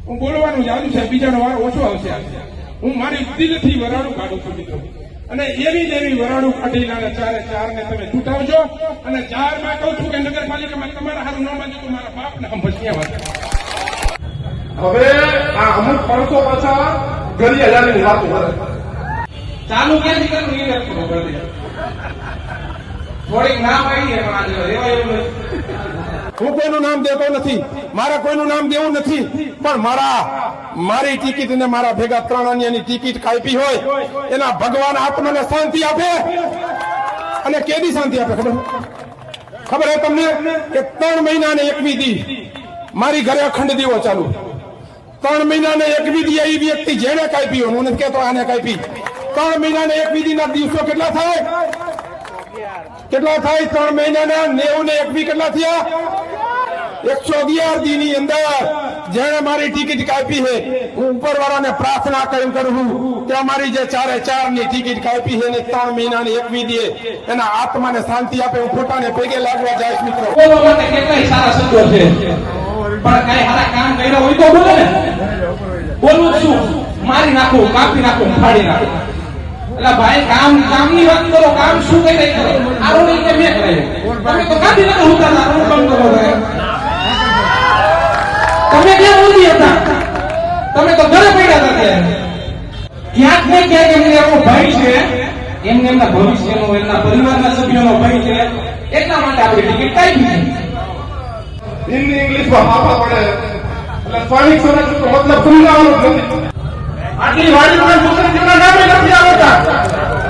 હું બોલવાનું જાણું છે, બીજાનો વારો ઓછો આવશે. હું મારી દિલથી વરાળું કાઢું છું મિત્રો, અને એવી જ એવી વરાળું કાઢીને ચારે ચારને તમે ચૂંટાવજો. અને ચારમાં કહું છું કે નગરપાલિકામાં તમારા હારું ન માનજો તો મારા બાપને સંભળ્યા વાત. હવે આ અમુક માણસો પાછા ગરી હજારની વાતો કરે. ચાલુ ક્યાંથી કરવું એ ખબર પડે. થોડીક નામ આવી પણ આજે રેવા એવું નથી. હું કોઈનું નામ દેતો નથી, મારે કોઈનું નામ દેવું નથી, પણ મારી ટિકિટ ને મારા ભેગા 3 અન્યની ટિકિટ કાપી હોય એના ભગવાન આત્માને શાંતિ આપે. અને કેદી શાંતિ આપે ખબર હે તમને કે 3 મહિના ને 21 દી મારી ઘરે અખંડ દીવો ચાલુ. 3 મહિના ને 21 દી એ વ્યક્તિ જેને કાપી હોય, હું નથી કહેતો આને કાપી. 3 મહિના ને 21 દી ના દિવસો કેટલા થાય? 3 મહિનાના 90 ને 21 કેટલા થયા? 111 દી ની અંદર જેને મારી ટિકિટ કાપી છે, હું ઉપરવાળાને પ્રાર્થના કરું કે અમારી જે 4 ની ટિકિટ કાપી છે ને 3 મહિના ને 21 દી એના આત્માને શાંતિ આપે. હું ખોટાને પગે લાગવા જાય મિત્રો. બોલવા માટે કેટલાય સારા શબ્દો છે, પણ કઈ સારા કામ કર્યા હોય તો બોલે ને. બોલવું શું? મારી નાખું, કાપી નાખું, ફાડી નાખું. એટલે ભાઈ કામની વાત કરો, કામ શું કઈ રહી કરો. આરો નહીં કે મેં કરાયું, તમે તો કાઢી નાખો. હું કામ કરો તમે ક્યાં બોલી હતા? તમે તો ઘરે પડ્યા હતા. ક્યાંક ને ક્યાંક એમને એવો ભય છે, એમને એમના ભવિષ્યનો, એમના પરિવારના સભ્યોનો ભય છે. એટલા માટે આપણે ટિકિટ કાઢી છે. હિન્દી ઇંગ્લિશમાં હાફા પડે એટલે સ્થાનિક સ્વરાજનો મતલબ સમજાવવાનો જ નથી. આટલી વાડીમાં સોસાયટીના નામે નથી આવતા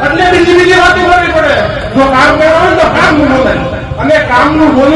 એટલે બીજી વાતો કરવી પડે. જો કામ કરવાનું તો કામનું બોલાય, અને કામનું બોલી